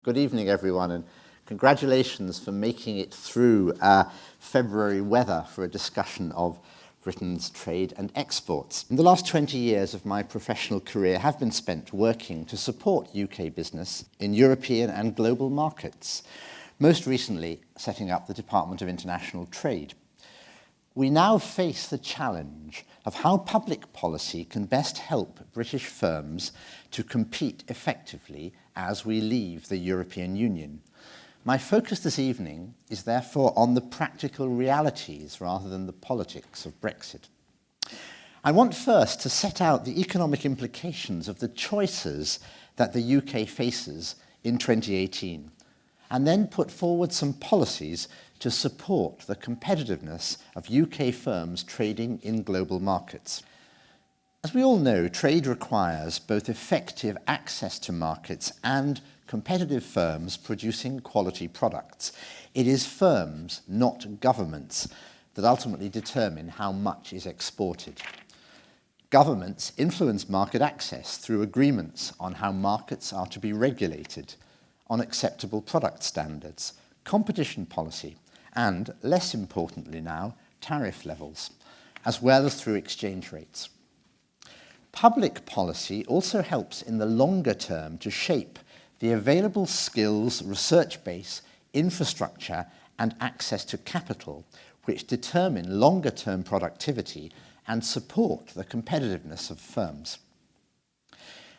Good evening, everyone, and congratulations for making it through February weather for a discussion of Britain's trade and exports. In the last 20 years of my professional career have been spent working to support UK business in European and global markets, most recently setting up the Department of International Trade. We now face the challenge of how public policy can best help British firms to compete effectively as we leave the European Union. My focus this evening is therefore on the practical realities rather than the politics of Brexit. I want first to set out the economic implications of the choices that the UK faces in 2018, and then put forward some policies to support the competitiveness of UK firms trading in global markets. As we all know, trade requires both effective access to markets and competitive firms producing quality products. It is firms, not governments, that ultimately determine how much is exported. Governments influence market access through agreements on how markets are to be regulated, on acceptable product standards, competition policy, and, less importantly now, tariff levels, as well as through exchange rates. Public policy also helps in the longer term to shape the available skills, research base, infrastructure, and access to capital, which determine longer-term productivity and support the competitiveness of firms.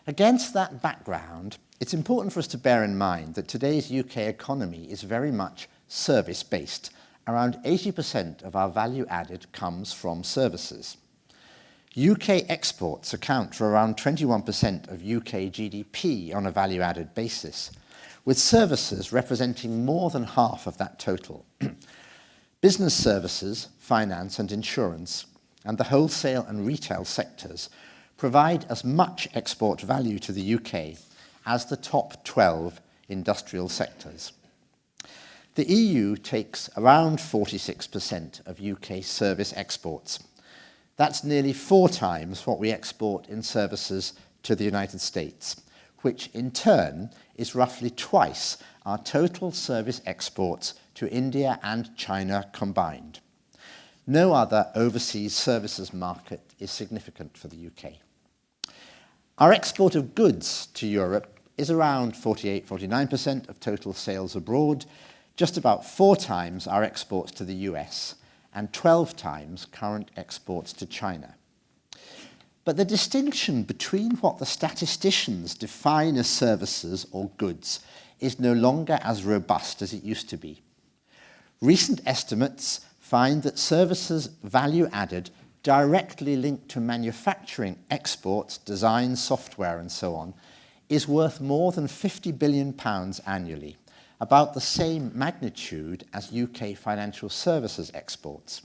Against that background, it's important for us to bear in mind that today's UK economy is very much service-based. Around 80% of our value added comes from services. UK exports account for around 21% of UK GDP on a value-added basis, with services representing more than half of that total. Business services, finance and insurance, and the wholesale and retail sectors provide as much export value to the UK as the top 12 industrial sectors. The EU takes around 46% of UK service exports. That's nearly 4 times what we export in services to the United States, which in turn is roughly twice our total service exports to India and China combined. No other overseas services market is significant for the UK. Our export of goods to Europe is around 48-49% of total sales abroad, just about 4 times our exports to the US, and 12 times current exports to China. But the distinction between what the statisticians define as services or goods is no longer as robust as it used to be. Recent estimates find that services value added directly linked to manufacturing exports, design, software, and so on, is worth more than £50 billion annually, about the same magnitude as UK financial services exports.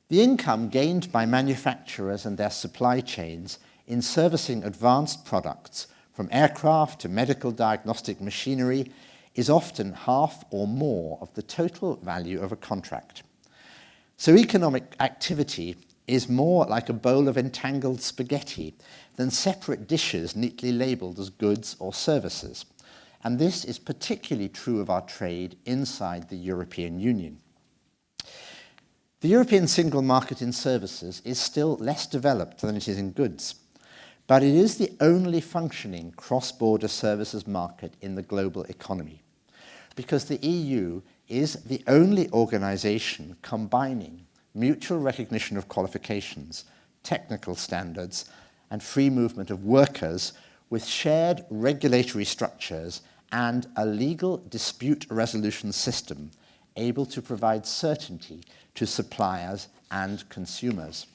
The income gained by manufacturers and their supply chains in servicing advanced products, from aircraft to medical diagnostic machinery, is often half or more of the total value of a contract. So economic activity is more like a bowl of entangled spaghetti than separate dishes neatly labelled as goods or services. And this is particularly true of our trade inside the European Union. The European single market in services is still less developed than it is in goods, but it is the only functioning cross-border services market in the global economy, because the EU is the only organisation combining mutual recognition of qualifications, technical standards, and free movement of workers with shared regulatory structures and a legal dispute resolution system able to provide certainty to suppliers and consumers.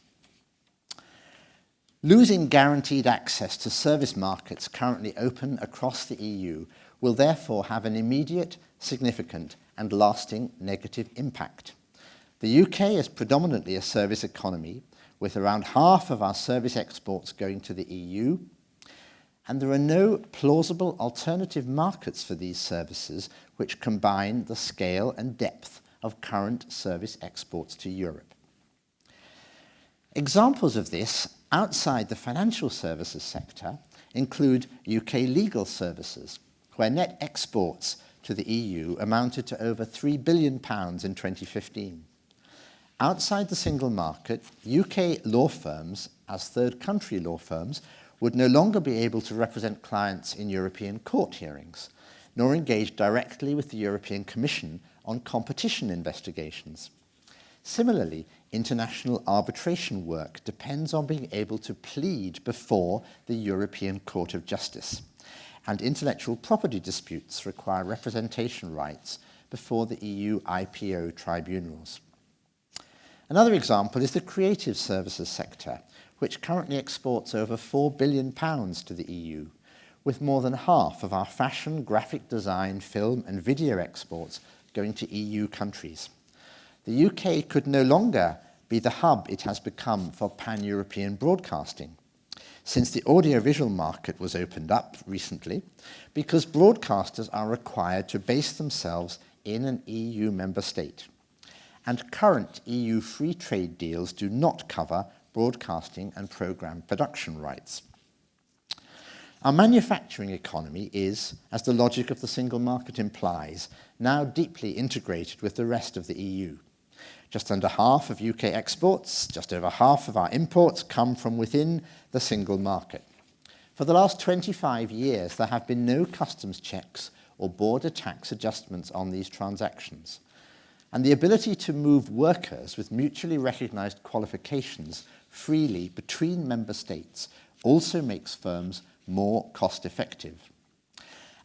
Losing guaranteed access to service markets currently open across the EU will therefore have an immediate, significant, and lasting negative impact. The UK is predominantly a service economy, with around half of our service exports going to the EU, and there are no plausible alternative markets for these services which combine the scale and depth of current service exports to Europe. Examples of this outside the financial services sector include UK legal services, where net exports to the EU amounted to over £3 billion in 2015. Outside the single market, UK law firms, as third country law firms, would no longer be able to represent clients in European court hearings, nor engage directly with the European Commission on competition investigations. Similarly, international arbitration work depends on being able to plead before the European Court of Justice, and intellectual property disputes require representation rights before the EU IPO tribunals. Another example is the creative services sector, which currently exports over £4 billion to the EU, with more than half of our fashion, graphic design, film and video exports going to EU countries. The UK could no longer be the hub it has become for pan-European broadcasting, since the audiovisual market was opened up recently, because broadcasters are required to base themselves in an EU member state. And current EU free trade deals do not cover broadcasting and programme production rights. Our manufacturing economy is, as the logic of the single market implies, now deeply integrated with the rest of the EU. Just under half of UK exports, just over half of our imports come from within the single market. For the last 25 years, there have been no customs checks or border tax adjustments on these transactions. And the ability to move workers with mutually recognised qualifications freely between member states also makes firms more cost-effective.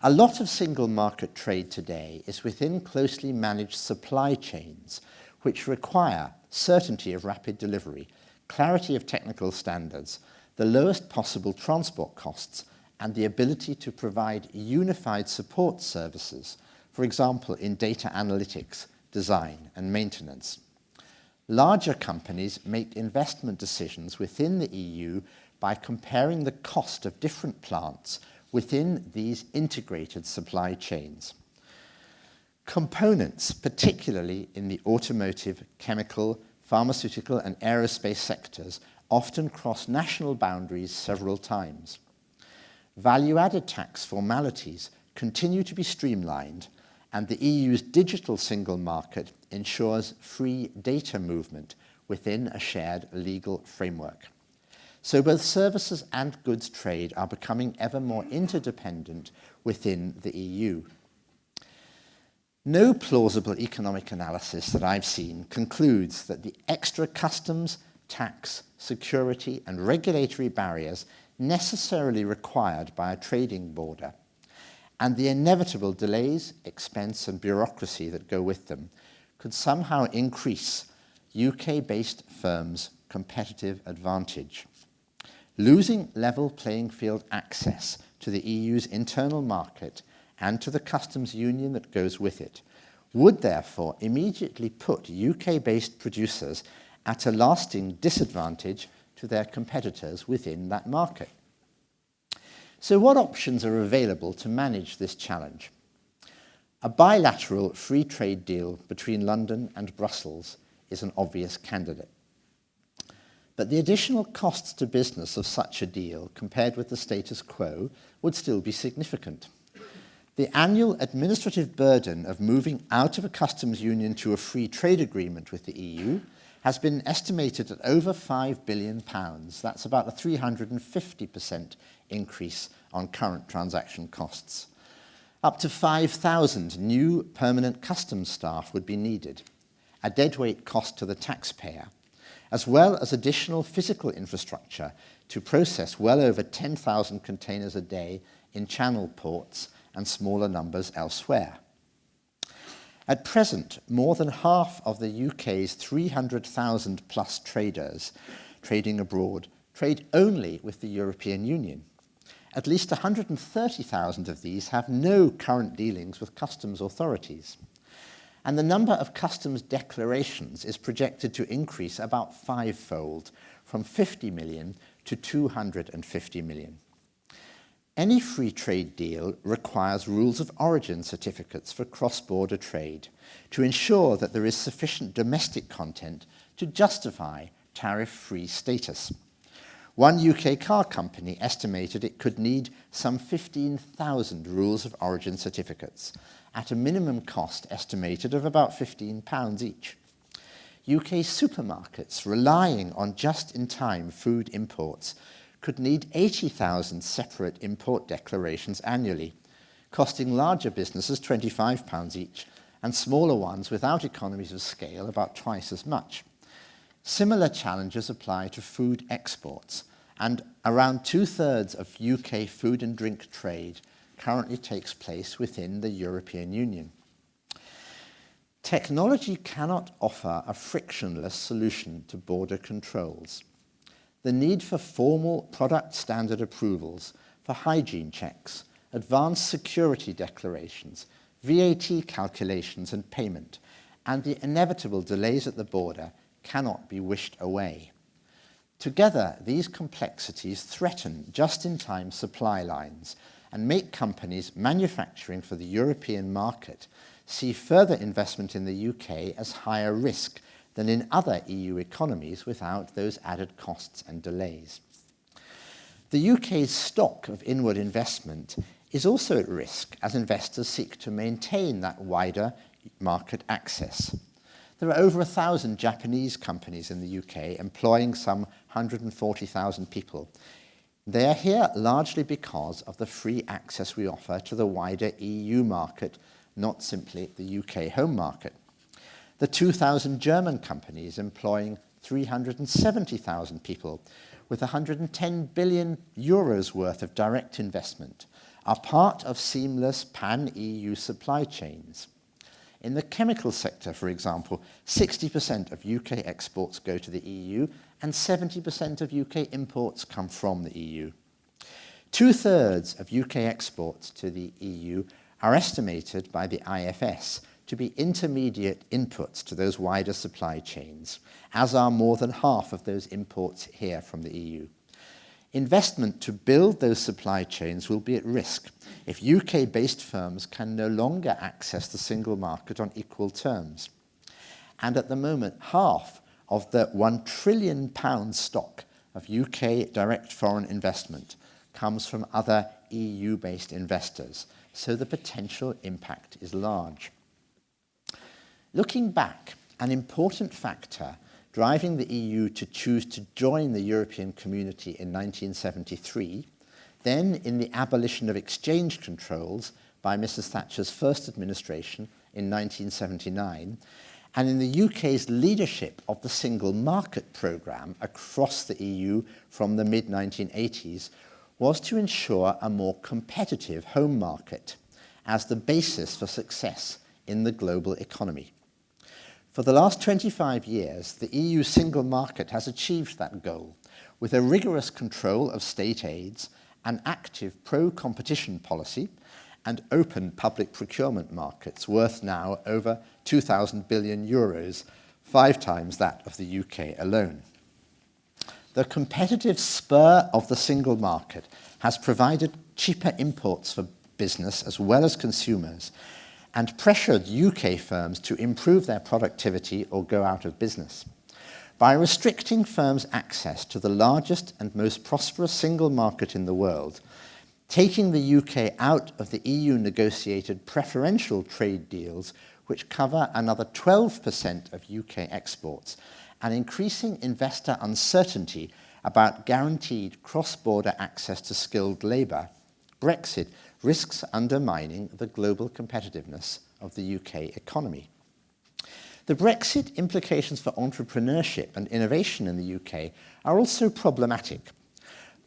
A lot of single market trade today is within closely managed supply chains, which require certainty of rapid delivery, clarity of technical standards, the lowest possible transport costs, and the ability to provide unified support services, for example, in data analytics, design and maintenance. Larger companies make investment decisions within the EU by comparing the cost of different plants within these integrated supply chains. Components, particularly in the automotive, chemical, pharmaceutical and aerospace sectors, often cross national boundaries several times. Value-added tax formalities continue to be streamlined, and the EU's digital single market ensures free data movement within a shared legal framework. So both services and goods trade are becoming ever more interdependent within the EU. No plausible economic analysis that I've seen concludes that the extra customs, tax, security and regulatory barriers necessarily required by a trading border, and the inevitable delays, expense and bureaucracy that go with them, could somehow increase UK-based firms' competitive advantage. Losing level playing field access to the EU's internal market and to the customs union that goes with it would therefore immediately put UK-based producers at a lasting disadvantage to their competitors within that market. So what options are available to manage this challenge? A bilateral free trade deal between London and Brussels is an obvious candidate. But the additional costs to business of such a deal compared with the status quo would still be significant. The annual administrative burden of moving out of a customs union to a free trade agreement with the EU has been estimated at over £5 billion. That's about a 350% increase on current transaction costs. Up to 5,000 new permanent customs staff would be needed, a deadweight cost to the taxpayer, as well as additional physical infrastructure to process well over 10,000 containers a day in channel ports and smaller numbers elsewhere. At present, more than half of the UK's 300,000 plus traders trading abroad trade only with the European Union. At least 130,000 of these have no current dealings with customs authorities. And the number of customs declarations is projected to increase about fivefold, from 50 million to 250 million. Any free trade deal requires rules of origin certificates for cross-border trade to ensure that there is sufficient domestic content to justify tariff-free status. One UK car company estimated it could need some 15,000 rules of origin certificates, at a minimum cost estimated of about £15 each. UK supermarkets relying on just-in-time food imports could need 80,000 separate import declarations annually, costing larger businesses £25 each, and smaller ones without economies of scale about twice as much. Similar challenges apply to food exports, and around 2/3 of UK food and drink trade currently takes place within the European Union. Technology cannot offer a frictionless solution to border controls. The need for formal product standard approvals, for hygiene checks, advanced security declarations, VAT calculations and payment, and the inevitable delays at the border cannot be wished away. Together, these complexities threaten just-in-time supply lines and make companies manufacturing for the European market see further investment in the UK as higher risk than in other EU economies without those added costs and delays. The UK's stock of inward investment is also at risk as investors seek to maintain that wider market access. There are over 1,000 Japanese companies in the UK employing some 140,000 people. They are here largely because of the free access we offer to the wider EU market, not simply the UK home market. The 2,000 German companies employing 370,000 people with 110 billion euros worth of direct investment are part of seamless pan-EU supply chains. In the chemical sector, for example, 60% of UK exports go to the EU and 70% of UK imports come from the EU. 2/3 of UK exports to the EU are estimated by the IFS to be intermediate inputs to those wider supply chains, as are more than half of those imports here from the EU. Investment to build those supply chains will be at risk if UK-based firms can no longer access the single market on equal terms. And at the moment, half of the £1 trillion stock of UK direct foreign investment comes from other EU-based investors, so the potential impact is large. Looking back, an important factor driving the EU to choose to join the European community in 1973, then in the abolition of exchange controls by Mrs. Thatcher's first administration in 1979, and in the UK's leadership of the Single Market Programme across the EU from the mid-1980s, was to ensure a more competitive home market as the basis for success in the global economy. For the last 25 years, the EU single market has achieved that goal with a rigorous control of state aids, an active pro-competition policy, and open public procurement markets worth now over 2,000 billion euros, 5 times that of the UK alone. The competitive spur of the single market has provided cheaper imports for business as well as consumers, and pressured UK firms to improve their productivity or go out of business. By restricting firms' access to the largest and most prosperous single market in the world, taking the UK out of the EU-negotiated preferential trade deals, which cover another 12% of UK exports, and increasing investor uncertainty about guaranteed cross-border access to skilled labour, Brexit risks undermining the global competitiveness of the UK economy. The Brexit implications for entrepreneurship and innovation in the UK are also problematic.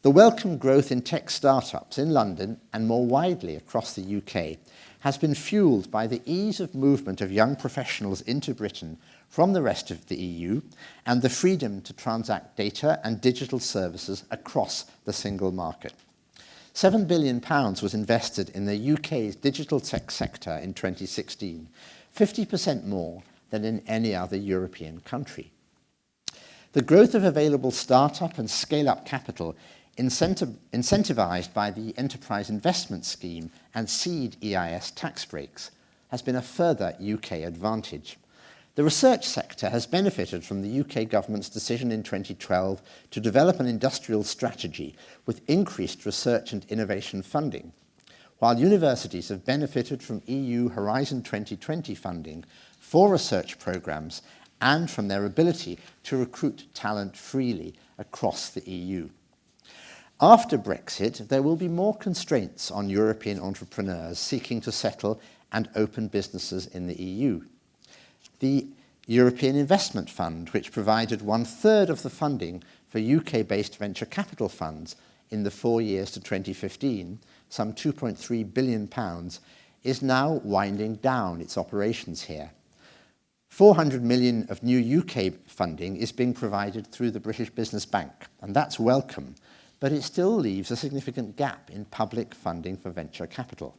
The welcome growth in tech startups in London and more widely across the UK has been fuelled by the ease of movement of young professionals into Britain from the rest of the EU and the freedom to transact data and digital services across the single market. £7 billion was invested in the UK's digital tech sector in 2016, 50% more than in any other European country. The growth of available startup and scale-up capital incentivised by the Enterprise Investment Scheme and Seed EIS tax breaks has been a further UK advantage. The research sector has benefited from the UK government's decision in 2012 to develop an industrial strategy with increased research and innovation funding, while universities have benefited from EU Horizon 2020 funding for research programmes and from their ability to recruit talent freely across the EU. After Brexit, there will be more constraints on European entrepreneurs seeking to settle and open businesses in the EU. The European Investment Fund, which provided 1/3 of the funding for UK-based venture capital funds in the 4 years to 2015, some £2.3 billion, is now winding down its operations here. 400 million of new UK funding is being provided through the British Business Bank, and that's welcome, but it still leaves a significant gap in public funding for venture capital.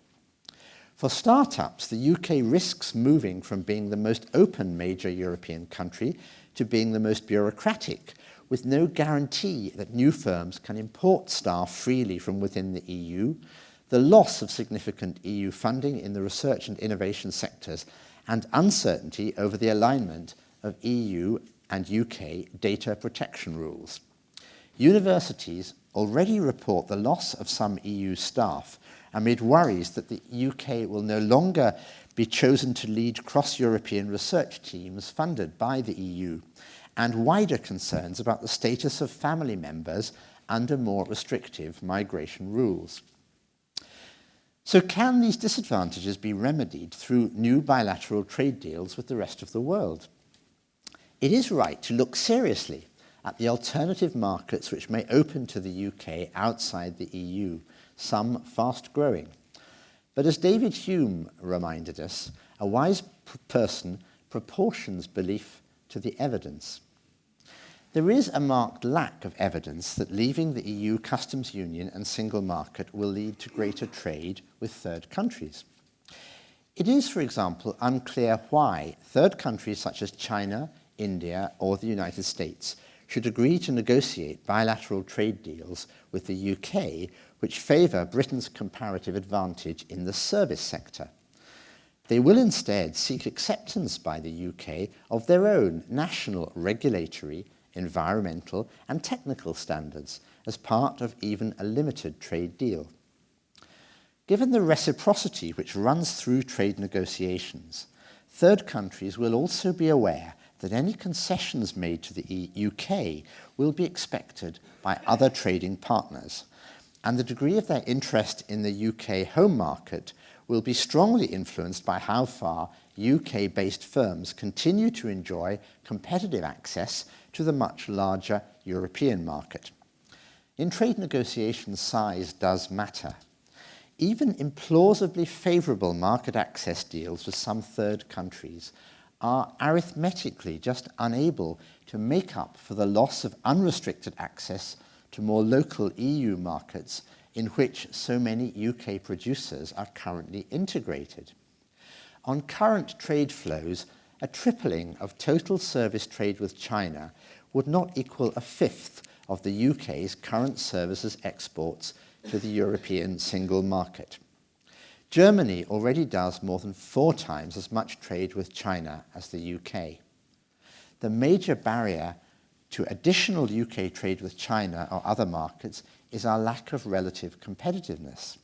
For startups, the UK risks moving from being the most open major European country to being the most bureaucratic, with no guarantee that new firms can import staff freely from within the EU, the loss of significant EU funding in the research and innovation sectors, and uncertainty over the alignment of EU and UK data protection rules. Universities already report the loss of some EU staff amid worries that the UK will no longer be chosen to lead cross-European research teams funded by the EU, and wider concerns about the status of family members under more restrictive migration rules. So can these disadvantages be remedied through new bilateral trade deals with the rest of the world? It is right to look seriously at the alternative markets which may open to the UK outside the EU, some fast-growing. But as David Hume reminded us, a wise person proportions belief to the evidence. There is a marked lack of evidence that leaving the EU customs union and single market will lead to greater trade with third countries. It is, for example, unclear why third countries such as China, India, or the United States should agree to negotiate bilateral trade deals with the UK which favour Britain's comparative advantage in the service sector. They will instead seek acceptance by the UK of their own national regulatory, environmental and technical standards as part of even a limited trade deal. Given the reciprocity which runs through trade negotiations, third countries will also be aware that any concessions made to the UK will be expected by other trading partners, and the degree of their interest in the UK home market will be strongly influenced by how far UK-based firms continue to enjoy competitive access to the much larger European market. In trade negotiations, size does matter. Even implausibly favourable market access deals with some third countries are arithmetically just unable to make up for the loss of unrestricted access to more local EU markets in which so many UK producers are currently integrated. On current trade flows, a tripling of total service trade with China would not equal a fifth of the UK's current services exports to the European single market. Germany already does more than 4 times as much trade with China as the UK. The major barrier to additional UK trade with China or other markets is our lack of relative competitiveness.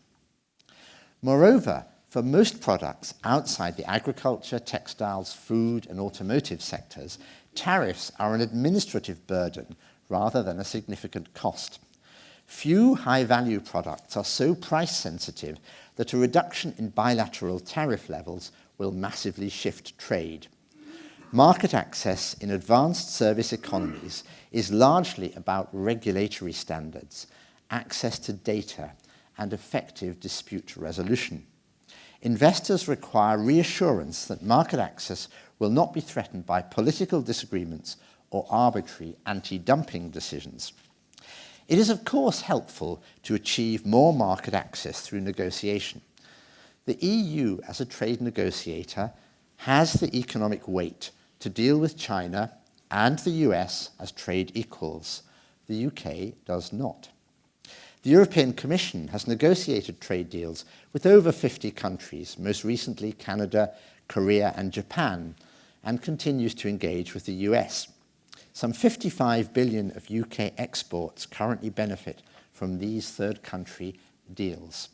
Moreover, for most products outside the agriculture, textiles, food and automotive sectors, tariffs are an administrative burden rather than a significant cost. Few high-value products are so price-sensitive that a reduction in bilateral tariff levels will massively shift trade. Market access in advanced service economies is largely about regulatory standards, access to data, and effective dispute resolution. Investors require reassurance that market access will not be threatened by political disagreements or arbitrary anti-dumping decisions. It is, of course, helpful to achieve more market access through negotiation. The EU, as a trade negotiator, has the economic weight to deal with China and the US as trade equals. The UK does not. The European Commission has negotiated trade deals with over 50 countries, most recently Canada, Korea and Japan, and continues to engage with the US. Some 55 billion of UK exports currently benefit from these third country deals.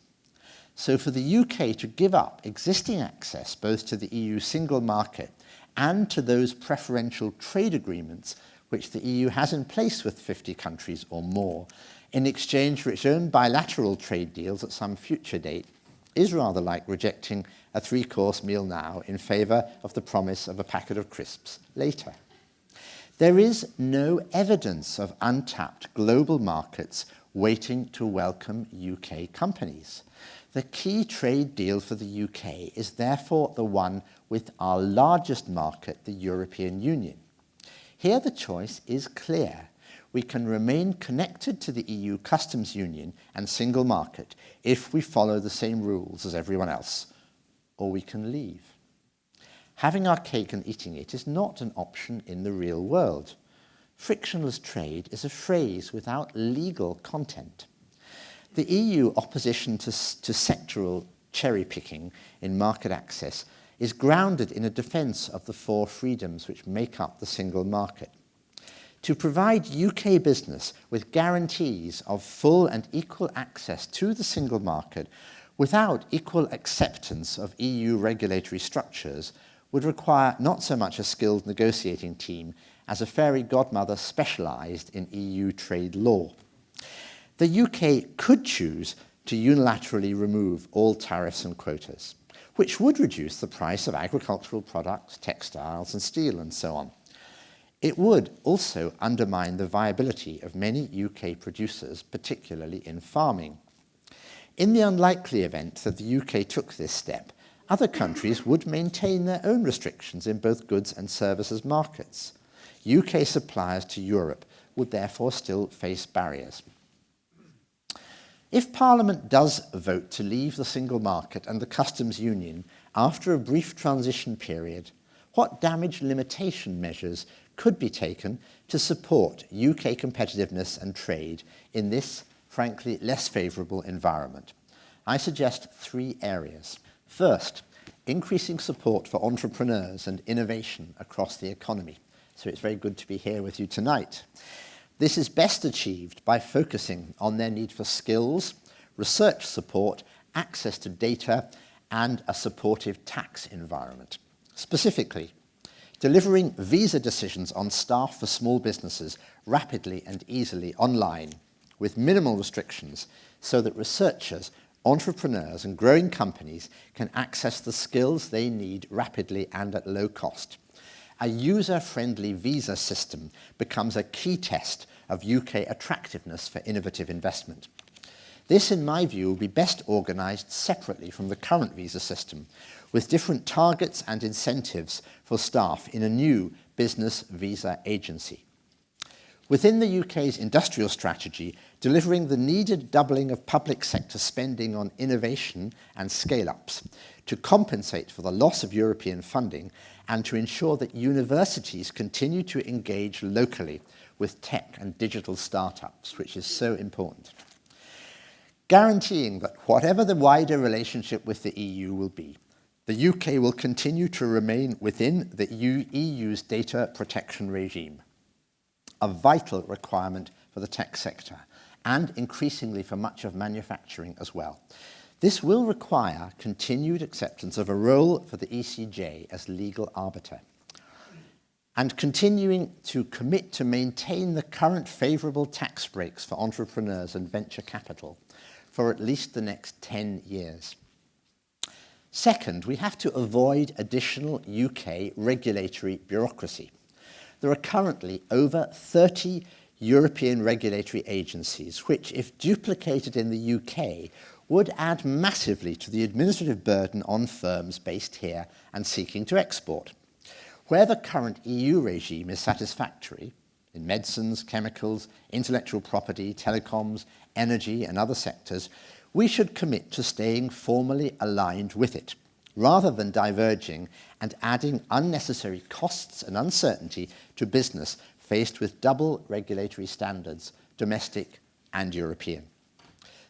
So for the UK to give up existing access both to the EU single market and to those preferential trade agreements which the EU has in place with 50 countries or more, in exchange for its own bilateral trade deals at some future date, is rather like rejecting a three-course meal now in favour of the promise of a packet of crisps later. There is no evidence of untapped global markets waiting to welcome UK companies. The key trade deal for the UK is therefore the one with our largest market, the European Union. Here the choice is clear. We can remain connected to the EU customs union and single market if we follow the same rules as everyone else, or we can leave. Having our cake and eating it is not an option in the real world. Frictionless trade is a phrase without legal content. The EU opposition to sectoral cherry-picking in market access is grounded in a defence of the four freedoms which make up the single market. To provide UK business with guarantees of full and equal access to the single market without equal acceptance of EU regulatory structures would require not so much a skilled negotiating team as a fairy godmother specialised in EU trade law. The UK could choose to unilaterally remove all tariffs and quotas, which would reduce the price of agricultural products, textiles and steel and so on. It would also undermine the viability of many UK producers, particularly in farming. In the unlikely event that the UK took this step, other countries would maintain their own restrictions in both goods and services markets. UK suppliers to Europe would therefore still face barriers. If Parliament does vote to leave the single market and the customs union after a brief transition period, what damage limitation measures could be taken to support UK competitiveness and trade in this, frankly, less favourable environment? I suggest three areas. First, increasing support for entrepreneurs and innovation across the economy. So it's very good to be here with you tonight. This is best achieved by focusing on their need for skills, research support, access to data, and a supportive tax environment. Specifically, delivering visa decisions on staff for small businesses rapidly and easily online with minimal restrictions so that researchers, entrepreneurs, and growing companies can access the skills they need rapidly and at low cost. A user-friendly visa system becomes a key test of UK attractiveness for innovative investment. This, in my view, will be best organised separately from the current visa system, with different targets and incentives for staff in a new business visa agency. Within the UK's industrial strategy, delivering the needed doubling of public sector spending on innovation and scale-ups to compensate for the loss of European funding and to ensure that universities continue to engage locally with tech and digital startups, which is so important. Guaranteeing that whatever the wider relationship with the EU will be, the UK will continue to remain within the EU's data protection regime, a vital requirement for the tech sector, and increasingly for much of manufacturing as well. This will require continued acceptance of a role for the ECJ as legal arbiter, and continuing to commit to maintain the current favourable tax breaks for entrepreneurs and venture capital for at least the next 10 years. Second, we have to avoid additional UK regulatory bureaucracy. There are currently over 30 European regulatory agencies which, if duplicated in the UK, would add massively to the administrative burden on firms based here and seeking to export. Where the current EU regime is satisfactory, in medicines, chemicals, intellectual property, telecoms, energy and other sectors, we should commit to staying formally aligned with it, rather than diverging and adding unnecessary costs and uncertainty to business faced with double regulatory standards, domestic and European.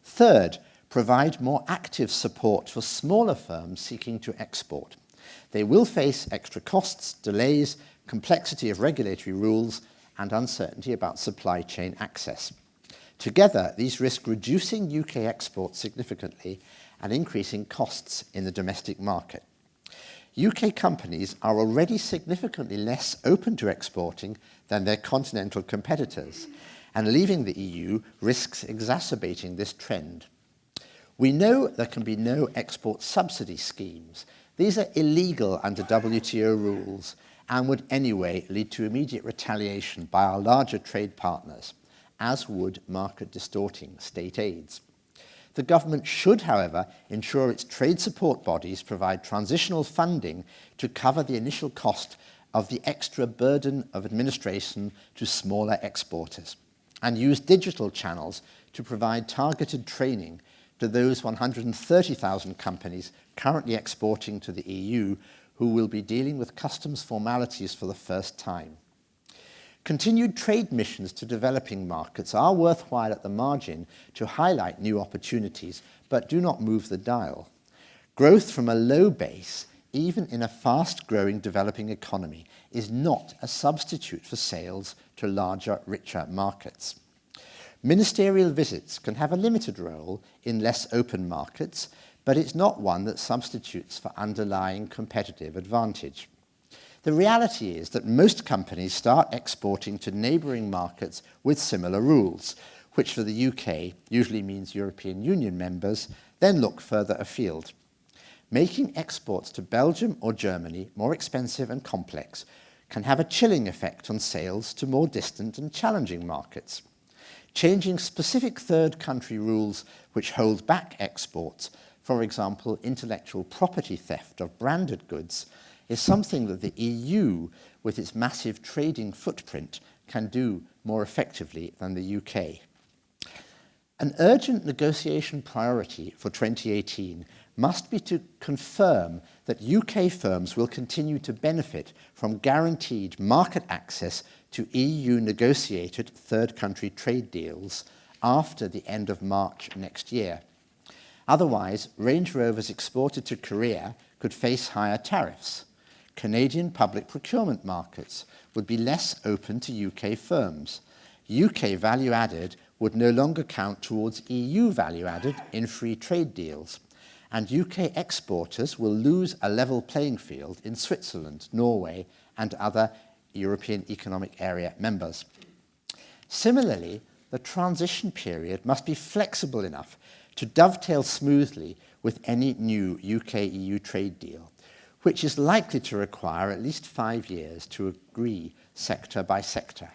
Third, provide more active support for smaller firms seeking to export. They will face extra costs, delays, complexity of regulatory rules, and uncertainty about supply chain access. Together, these risk reducing UK exports significantly and increasing costs in the domestic market. UK companies are already significantly less open to exporting than their continental competitors, and leaving the EU risks exacerbating this trend. We know there can be no export subsidy schemes. These are illegal under WTO rules and would anyway lead to immediate retaliation by our larger trade partners, as would market-distorting state aids. The government should, however, ensure its trade support bodies provide transitional funding to cover the initial cost of the extra burden of administration to smaller exporters, and use digital channels to provide targeted training to those 130,000 companies currently exporting to the EU who will be dealing with customs formalities for the first time. Continued trade missions to developing markets are worthwhile at the margin to highlight new opportunities, but do not move the dial. Growth from a low base, even in a fast-growing developing economy, is not a substitute for sales to larger, richer markets. Ministerial visits can have a limited role in less open markets, but it's not one that substitutes for underlying competitive advantage. The reality is that most companies start exporting to neighbouring markets with similar rules, which for the UK usually means European Union members, then look further afield. Making exports to Belgium or Germany more expensive and complex can have a chilling effect on sales to more distant and challenging markets. Changing specific third country rules which hold back exports, for example, intellectual property theft of branded goods, is something that the EU, with its massive trading footprint, can do more effectively than the UK. An urgent negotiation priority for 2018 must be to confirm that UK firms will continue to benefit from guaranteed market access to EU-negotiated third country trade deals after the end of March next year. Otherwise, Range Rovers exported to Korea could face higher tariffs. Canadian public procurement markets would be less open to UK firms. UK value added would no longer count towards EU value added in free trade deals. And UK exporters will lose a level playing field in Switzerland, Norway, and other European Economic Area members. Similarly, the transition period must be flexible enough to dovetail smoothly with any new UK-EU trade deal, which is likely to require at least 5 years to agree sector by sector.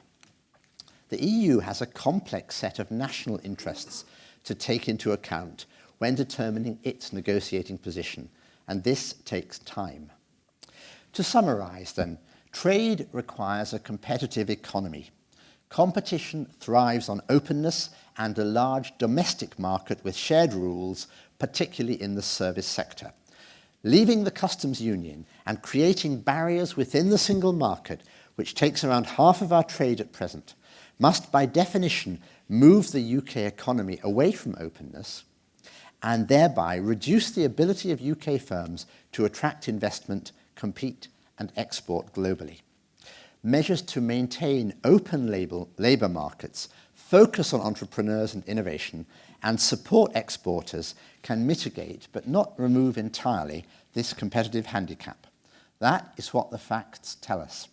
The EU has a complex set of national interests to take into account when determining its negotiating position, and this takes time. To summarise then, trade requires a competitive economy. Competition thrives on openness and a large domestic market with shared rules, particularly in the service sector. Leaving the customs union and creating barriers within the single market, which takes around half of our trade at present, must by definition move the UK economy away from openness and thereby reduce the ability of UK firms to attract investment, compete and export globally. Measures to maintain open labour markets, focus on entrepreneurs and innovation, and support exporters can mitigate, but not remove entirely, this competitive handicap. That is what the facts tell us.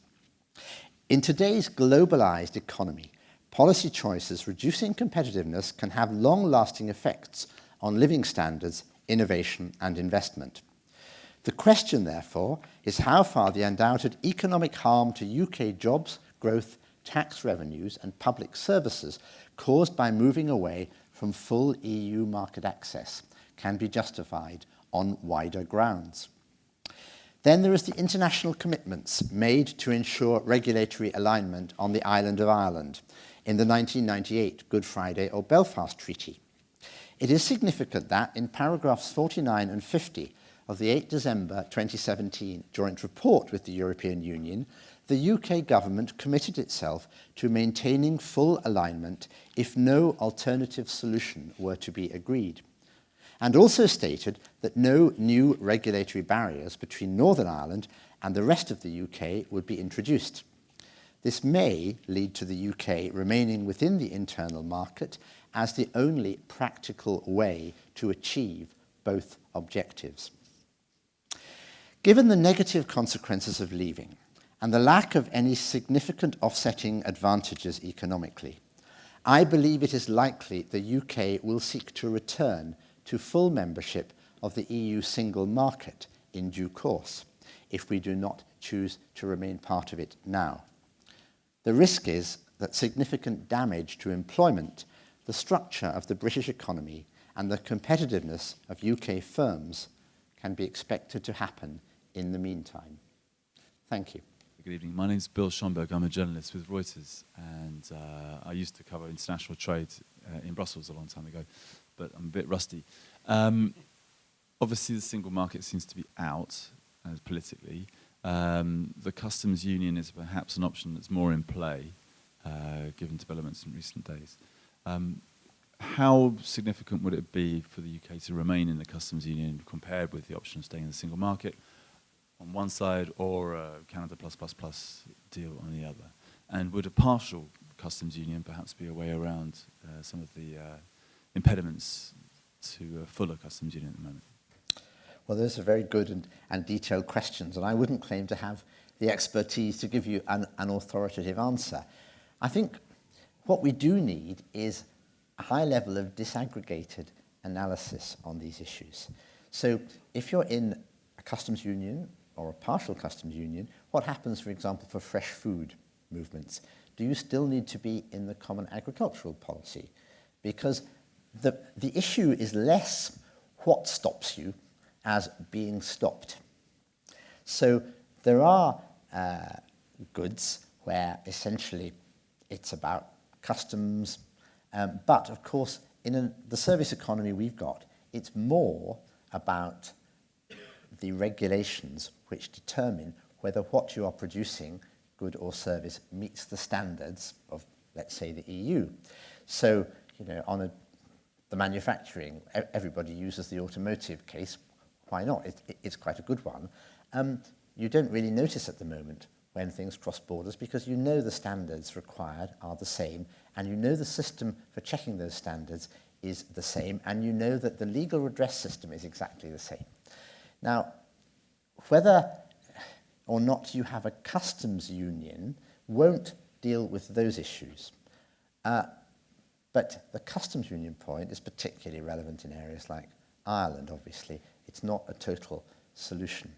In today's globalised economy, policy choices reducing competitiveness can have long-lasting effects on living standards, innovation and investment. The question, therefore, is how far the undoubted economic harm to UK jobs, growth, tax revenues and public services caused by moving away from full EU market access can be justified on wider grounds. Then there is the international commitments made to ensure regulatory alignment on the island of Ireland in the 1998 Good Friday or Belfast Treaty. It is significant that in paragraphs 49 and 50 of the 8 December 2017 joint report with the European Union, the UK government committed itself to maintaining full alignment if no alternative solution were to be agreed. and also stated that no new regulatory barriers between Northern Ireland and the rest of the UK would be introduced. This may lead to the UK remaining within the internal market as the only practical way to achieve both objectives. Given the negative consequences of leaving and the lack of any significant offsetting advantages economically, I believe it is likely the UK will seek to return to full membership of the EU single market in due course, if we do not choose to remain part of it now. The risk is that significant damage to employment, the structure of the British economy, and the competitiveness of UK firms can be expected to happen in the meantime. Thank you. Good evening. My name is Bill Schomburg. I'm a journalist with Reuters, and I used to cover international trade in Brussels a long time ago, but I'm a bit rusty. Obviously, the single market seems to be out politically. The customs union is perhaps an option that's more in play, given developments in recent days. How significant would it be for the UK to remain in the customs union compared with the option of staying in the single market on one side, or a Canada plus deal on the other? And would a partial customs union perhaps be a way around some of the impediments to a fuller customs union at the moment? Well, those are very good and detailed questions, and I wouldn't claim to have the expertise to give you an authoritative answer. I think what we do need is a high level of disaggregated analysis on these issues. So if you're in a customs union or a partial customs union, what happens, for example, for fresh food movements? Do you still need to be in the common agricultural policy? Because the issue is less what stops you as being stopped. So there are goods where essentially it's about customs, but of course in the service economy we've got, it's more about the regulations which determine whether what you are producing, good or service, meets the standards of, let's say, the EU. So, on the manufacturing, everybody uses the automotive case. Why not? It's quite a good one. You don't really notice at the moment when things cross borders because you know the standards required are the same, and you know the system for checking those standards is the same, and you know that the legal redress system is exactly the same. Now, whether or not you have a customs union won't deal with those issues. But the customs union point is particularly relevant in areas like Ireland, obviously. It's not a total solution.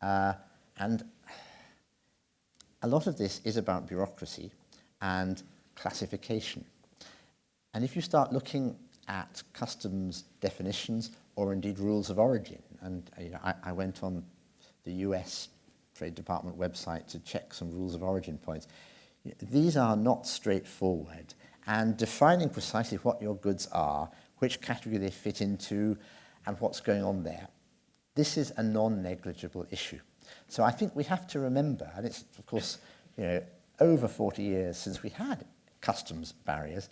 And a lot of this is about bureaucracy and classification. And if you start looking at customs definitions or indeed rules of origin, and I went on the US Trade Department website to check some rules of origin points, these are not straightforward. And defining precisely what your goods are, which category they fit into, and what's going on there, this is a non-negligible issue. So I think we have to remember, and it's, of course, over 40 years since we had customs barriers,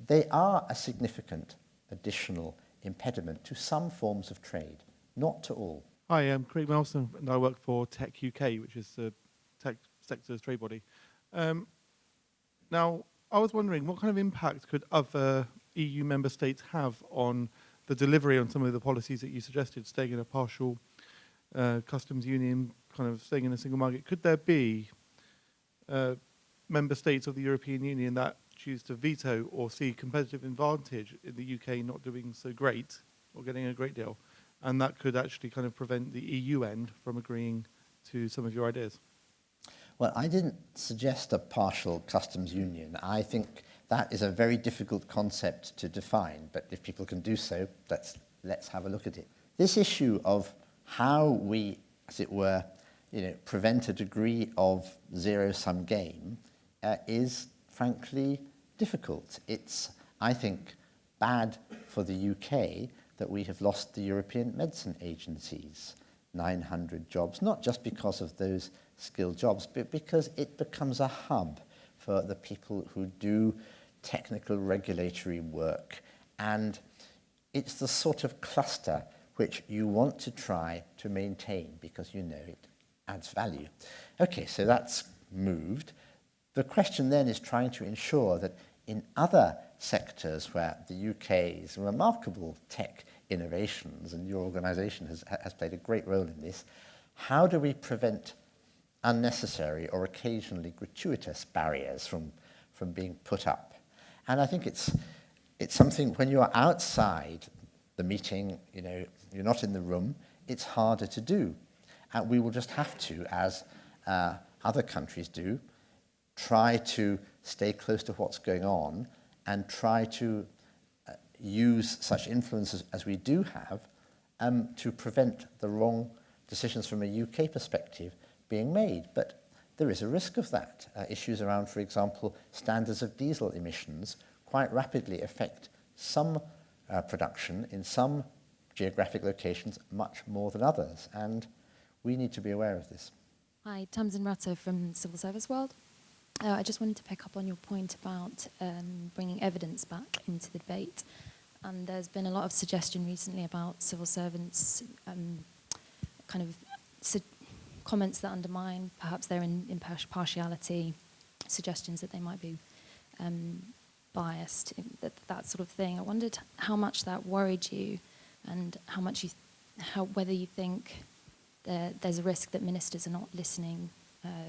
they are a significant additional impediment to some forms of trade, not to all. Hi, I'm Craig Melson, and I work for Tech UK, which is the tech sector's trade body. Now, I was wondering, what kind of impact could other EU member states have on the delivery on some of the policies that you suggested, staying in a partial customs union, kind of staying in a single market? Could there be member states of the European Union that choose to veto or see competitive advantage in the UK not doing so great or getting a great deal, and that could actually kind of prevent the EU end from agreeing to some of your ideas? Well, I didn't suggest a partial customs union. I think that is a very difficult concept to define, but if people can do so, let's have a look at it. This issue of how we, as it were, prevent a degree of zero-sum game is, frankly, difficult. It's, I think, bad for the UK that we have lost the European Medicine Agency's 900 jobs, not just because of those skilled jobs, but because it becomes a hub for the people who do technical regulatory work. And it's the sort of cluster which you want to try to maintain because you know it adds value. Okay, so that's moved. The question then is trying to ensure that in other sectors where the UK's remarkable tech innovations, and your organisation has played a great role in this, how do we prevent unnecessary or occasionally gratuitous barriers from being put up? And I think it's something, when you are outside the meeting, you know, you're not in the room, it's harder to do. And we will just have to, as other countries do, try to stay close to what's going on and try to use such influences as we do have to prevent the wrong decisions from a UK perspective being made. But there is a risk of that. Issues around, for example, standards of diesel emissions quite rapidly affect some production in some geographic locations much more than others, and we need to be aware of this. Hi, Tamsin Ratter from Civil Service World. I just wanted to pick up on your point about bringing evidence back into the debate. And there's been a lot of suggestion recently about civil servants kind of comments that undermine perhaps their impartiality, suggestions that they might be biased, that sort of thing. I wondered how much that worried you and whether you think there's a risk that ministers are not listening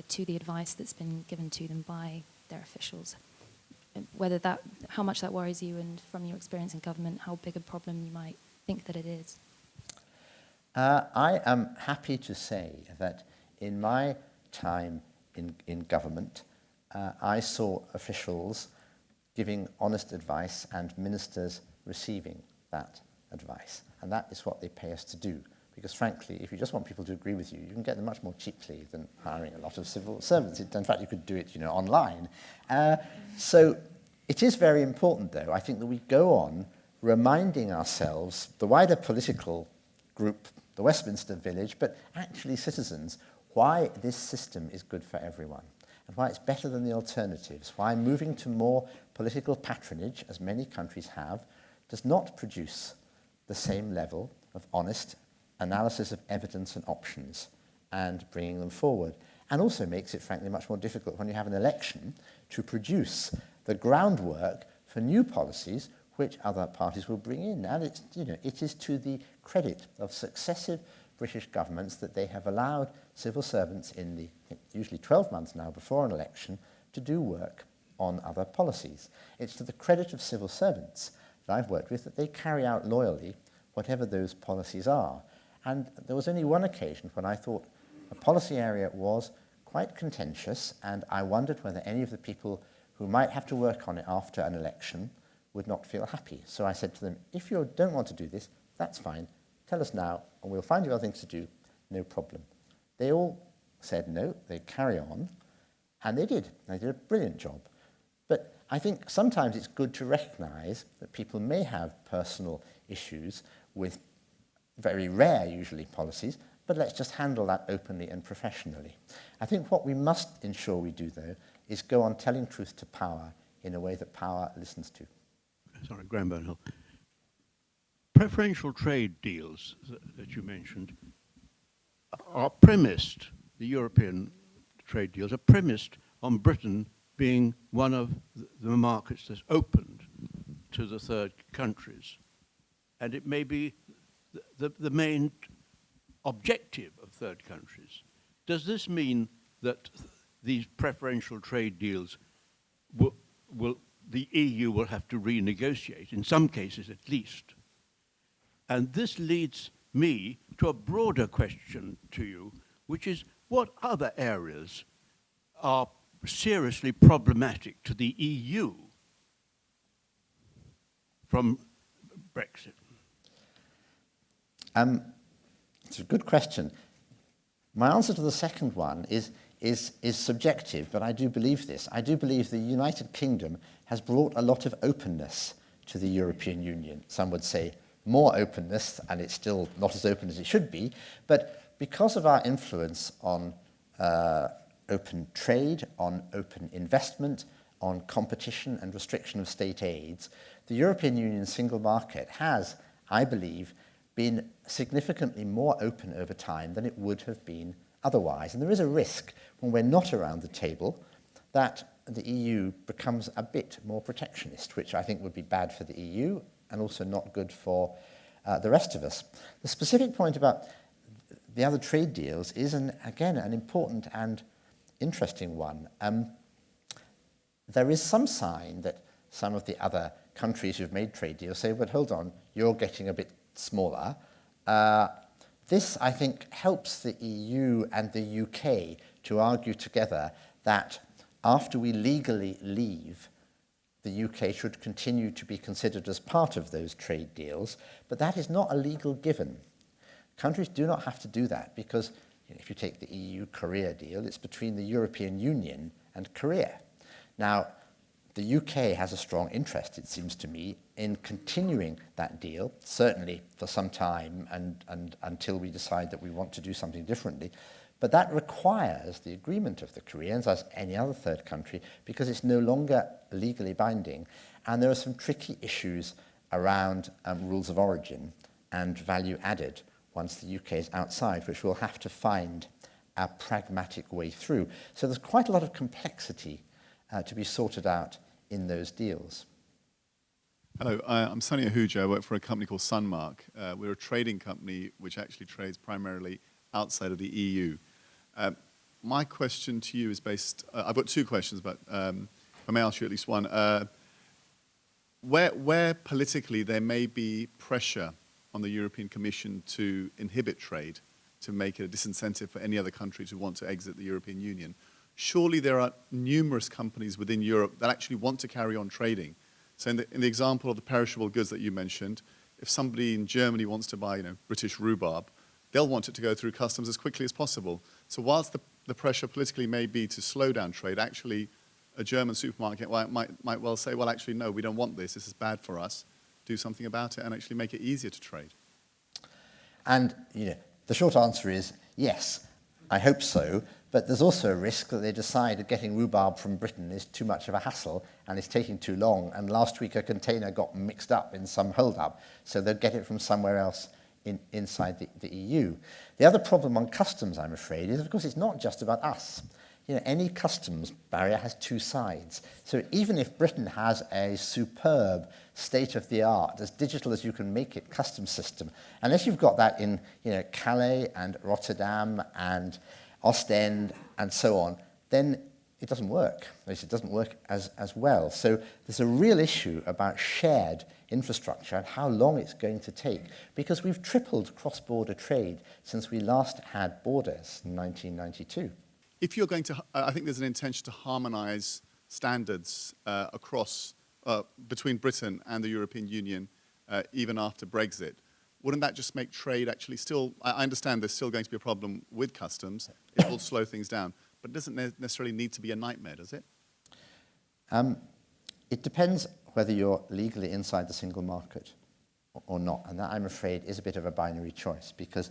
to the advice that's been given to them by their officials. How much that worries you, and from your experience in government, how big a problem you might think that it is. I am happy to say that in my time in government, I saw officials giving honest advice and ministers receiving that advice. And that is what they pay us to do. Because frankly, if you just want people to agree with you, you can get them much more cheaply than hiring a lot of civil servants. In fact, you could do it, online. So it is very important, though, I think, that we go on reminding ourselves, the wider political group, the Westminster Village, but actually citizens, why this system is good for everyone and why it's better than the alternatives, why moving to more political patronage, as many countries have, does not produce the same level of honest analysis of evidence and options and bringing them forward, and also makes it, frankly, much more difficult when you have an election to produce the groundwork for new policies which other parties will bring in. And it is to the credit of successive British governments that they have allowed civil servants in the usually 12 months now before an election to do work on other policies. It's to the credit of civil servants that I've worked with that they carry out loyally whatever those policies are. And there was only one occasion when I thought a policy area was quite contentious, and I wondered whether any of the people who might have to work on it after an election would not feel happy. So I said to them, if you don't want to do this, that's fine. Tell us now, and we'll find you other things to do, no problem. They all said no, they'd carry on, and they did. They did a brilliant job. But I think sometimes it's good to recognise that people may have personal issues with very rare, usually, policies, but let's just handle that openly and professionally. I think what we must ensure we do, though, is go on telling truth to power in a way that power listens to. Sorry, Graham Burnhill. Preferential trade deals that you mentioned are premised, the European trade deals are premised on Britain being one of the markets that's opened to the third countries. And it may be the main objective of third countries. Does this mean that these preferential trade deals the EU will have to renegotiate, in some cases at least? And this leads me to a broader question to you, which is, what other areas are seriously problematic to the EU from Brexit? It's a good question. My answer to the second one is subjective, but I do believe this. I do believe the United Kingdom has brought a lot of openness to the European Union. Some would say more openness, and it's still not as open as it should be, but because of our influence on open trade, on open investment, on competition and restriction of state aids, the European Union single market has I believe, been significantly more open over time than it would have been otherwise. And there is a risk when we're not around the table that the EU becomes a bit more protectionist, which I think would be bad for the EU and also not good for the rest of us. The specific point about the other trade deals is, again, an important and interesting one. There is some sign that some of the other countries who've made trade deals say, but hold on, you're getting a bit smaller. This, I think, helps the EU and the UK to argue together that after we legally leave, the UK should continue to be considered as part of those trade deals, but that is not a legal given. Countries do not have to do that because if you take the EU-Korea deal, it's between the European Union and Korea. Now, the UK has a strong interest, it seems to me, in continuing that deal, certainly for some time and until we decide that we want to do something differently. But that requires the agreement of the Koreans, as any other third country, because it's no longer legally binding. And there are some tricky issues around rules of origin and value added once the UK is outside, which we'll have to find a pragmatic way through. So there's quite a lot of complexity to be sorted out in those deals. Hello, I'm Sunny Ahuja. I work for a company called Sunmark. We're a trading company which actually trades primarily outside of the EU. My question to you is based, I've got two questions, but I may ask you at least one. Where politically there may be pressure on the European Commission to inhibit trade, to make it a disincentive for any other country to want to exit the European Union, surely there are numerous companies within Europe that actually want to carry on trading. So in the example of the perishable goods that you mentioned, if somebody in Germany wants to buy, British rhubarb, they'll want it to go through customs as quickly as possible. So whilst the pressure politically may be to slow down trade, actually a German supermarket might well say, well, actually, no, we don't want this. This is bad for us. Do something about it and actually make it easier to trade. And the short answer is yes, I hope so. But there's also a risk that they decide that getting rhubarb from Britain is too much of a hassle and it's taking too long. And last week a container got mixed up in some hold-up, so they'll get it from somewhere else inside the EU. The other problem on customs, I'm afraid, is of course it's not just about us. Any customs barrier has two sides. So even if Britain has a superb state-of-the-art, as digital as you can make it, customs system, unless you've got that in Calais and Rotterdam and Ostend and so on, then it doesn't work. It doesn't work as well. So there's a real issue about shared infrastructure and how long it's going to take, because we've tripled cross-border trade since we last had borders in 1992. If you're going to, I think there's an intention to harmonise standards across, between Britain and the European Union, even after Brexit. Wouldn't that just make trade actually still, I understand there's still going to be a problem with customs, it will slow things down, but it doesn't necessarily need to be a nightmare, does it? It depends whether you're legally inside the single market or not, and that, I'm afraid, is a bit of a binary choice, because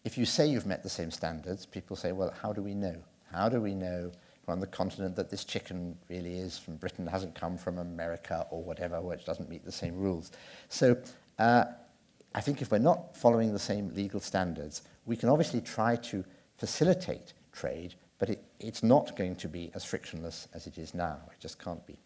if you say you've met the same standards, people say, well, how do we know? How do we know on the continent that this chicken really is from Britain, hasn't come from America or whatever, which doesn't meet the same rules? So I think if we're not following the same legal standards, we can obviously try to facilitate trade, but it's not going to be as frictionless as it is now. It just can't be.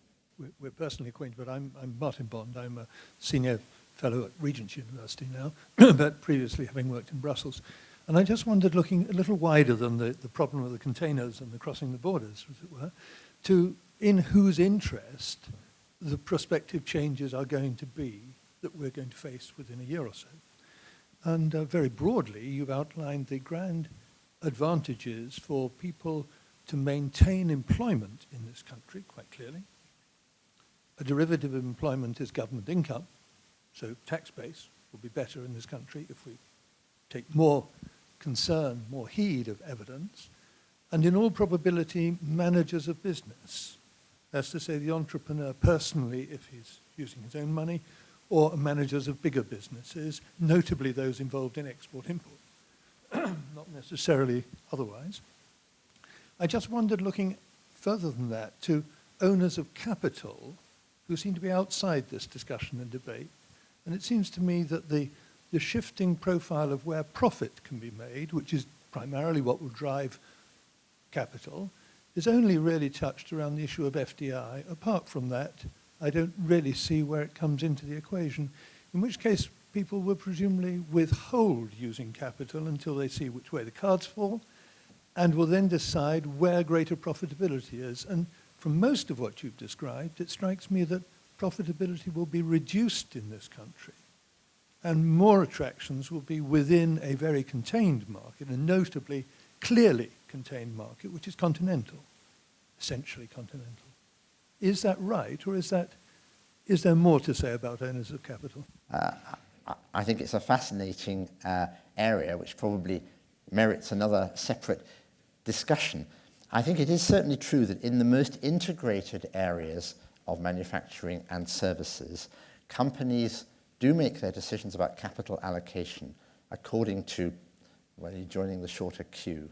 We're personally acquainted, but I'm Martin Bond. I'm a senior fellow at Regent's University now, but previously having worked in Brussels. And I just wondered, looking a little wider than the problem of the containers and the crossing the borders, as it were, to in whose interest the prospective changes are going to be that we're going to face within a year or so. And very broadly, you've outlined the grand advantages for people to maintain employment in this country, quite clearly. A derivative of employment is government income, so tax base will be better in this country if we take more concern, more heed of evidence, and in all probability, managers of business. That's to say, the entrepreneur personally, if he's using his own money, or managers of bigger businesses, notably those involved in export-import, not necessarily otherwise. I just wondered, looking further than that, to owners of capital who seem to be outside this discussion and debate, And it seems to me that the shifting profile of where profit can be made, which is primarily what will drive capital, is only really touched around the issue of FDI. Apart from that, I don't really see where it comes into the equation, in which case people will presumably withhold using capital until they see which way the cards fall, and will then decide where greater profitability is. And from most of what you've described, it strikes me that profitability will be reduced in this country, and more attractions will be within a very contained market, and notably, clearly contained market, which is continental, essentially continental. Is that right, or is there more to say about owners of capital? I think it's a fascinating area which probably merits another separate discussion. I think it is certainly true that in the most integrated areas of manufacturing and services, companies do make their decisions about capital allocation according to, well, you're joining the shorter queue,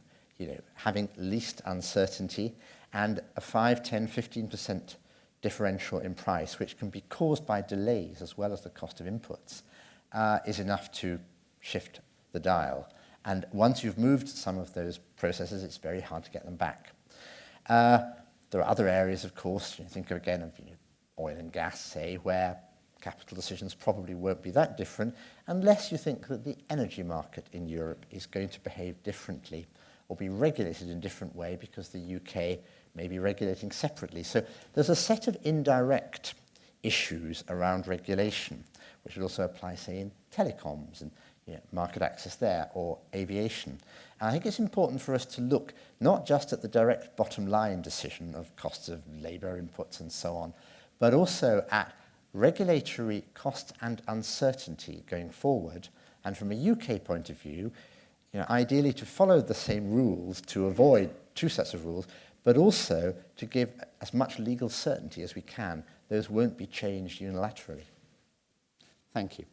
having least uncertainty, and a 5, 10, 15% differential in price, which can be caused by delays as well as the cost of inputs, is enough to shift the dial. And once you've moved some of those processes, it's very hard to get them back. There are other areas, of course, you think again of oil and gas, say, where capital decisions probably won't be that different unless you think that the energy market in Europe is going to behave differently or be regulated in a different way because the UK may be regulating separately. So there's a set of indirect issues around regulation, which would also apply, say, in telecoms and market access there, or aviation. And I think it's important for us to look not just at the direct bottom line decision of costs of labour inputs and so on, but also at regulatory cost and uncertainty going forward. And from a UK point of view, ideally to follow the same rules to avoid two sets of rules, but also to give as much legal certainty as we can. Those won't be changed unilaterally. Thank you.